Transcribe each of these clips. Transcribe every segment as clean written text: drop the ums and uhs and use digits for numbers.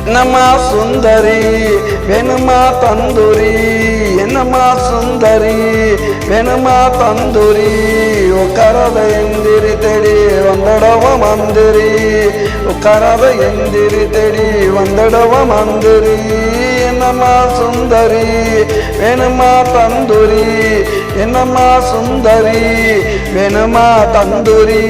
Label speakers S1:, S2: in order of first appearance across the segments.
S1: என்னம்மா சுந்தரி வேணுமா தந்தூரி, என்னம்மா சுந்தரி வேணுமா தந்தூரி, உட்காராத எந்திரி தேடி வந்துடவ மந்திரி, உட்காராத எந்திரி தேடி வந்துடவ மந்திரி. என்னம்மா சுந்தரி வேணுமா தந்தூரி, என்னம்மா சுந்தரி வேணுமா தந்தூரி.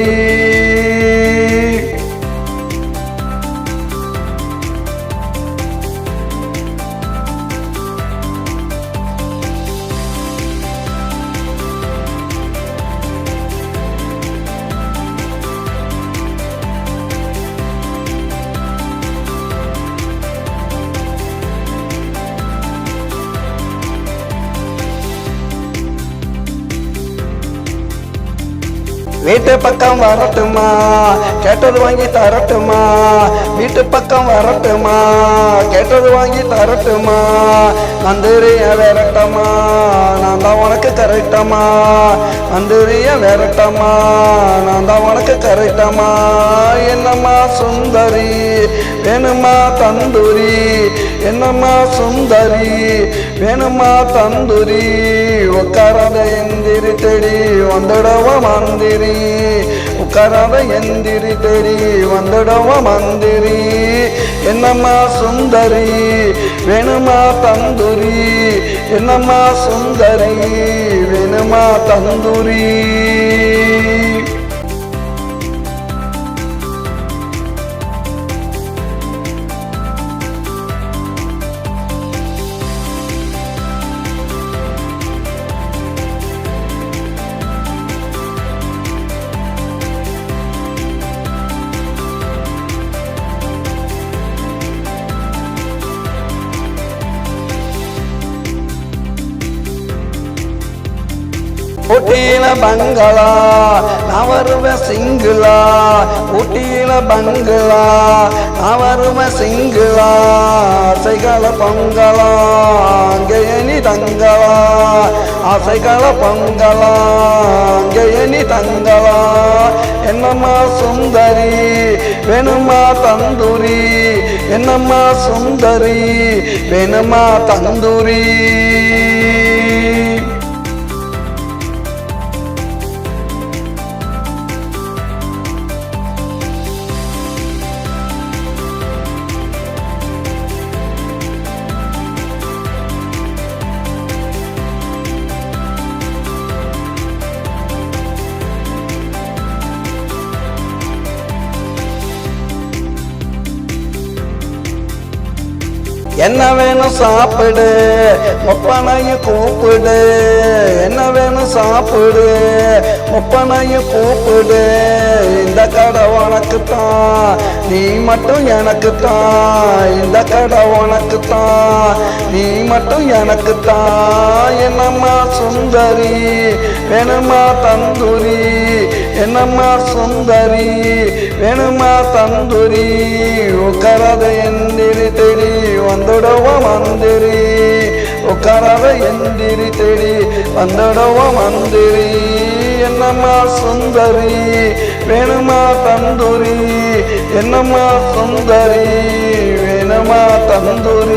S1: வீட்டு பக்கம் வரட்டுமா, கேட்டது வாங்கி தரட்டுமா, வீட்டு பக்கம் வரட்டுமா, கேட்டது வாங்கி தரட்டுமா, மந்திரிய விரட்டமா நான் தான் உனக்கு கரெக்டமா, மந்திரிய விரட்டமா நான் தான் உனக்கு கரெக்டமா. என்னம்மா சுந்தரி வேணுமா தந்தூரி, என்னம்மா சுந்தரி வேணுமா தந்தூரி, உட்காராத எந்திரி தேடி வந்துடவ மந்திரி, உட்காராத எந்திரி தேடி வந்துடவ மந்திரி. என்னம்மா சுந்தரி வேணுமா தந்தூரி, என்னம்மா சுந்தரி வேணுமா தந்தூரி. ஊட்டியில பங்களா நான் வருவேன் சிங்கிளா, ஊட்டியில பங்களா நான் வருவேன் சிங்கிளா, ஆசைகள பொங்கலா அங்கேயே நீ தங்களா, ஆசைகள பொங்கலா அங்கேயே நீ தங்களா. என்னம்மா சுந்தரி வேணுமா தந்தூரி, என்னம்மா சுந்தரி வேணுமா தந்தூரி. என்ன வேணும் சாப்பிடு முப்பனையும் கூப்பிடு, என்ன வேணும் சாப்பிடு முப்பனையும் கூப்பிடு, இந்த கடை உனக்குத்தான் நீ மட்டும் எனக்குத்தான், இந்த கடை உனக்குத்தான் நீ மட்டும் எனக்குத்தான். என்னம்மா சுந்தரி வேணுமா தந்தூரி, என்னம்மா சுந்தரி வேணுமா தந்தூரி, உட்காராத எந்திரி தேடி வந்துடவ மந்திரி, உட்காராத எந்திரி தேடி வந்துடவ மந்திரி. என்னம்மா சுந்தரி வேணுமா தந்தூரி, என்னம்மா சுந்தரி வேணுமா தந்தூரி.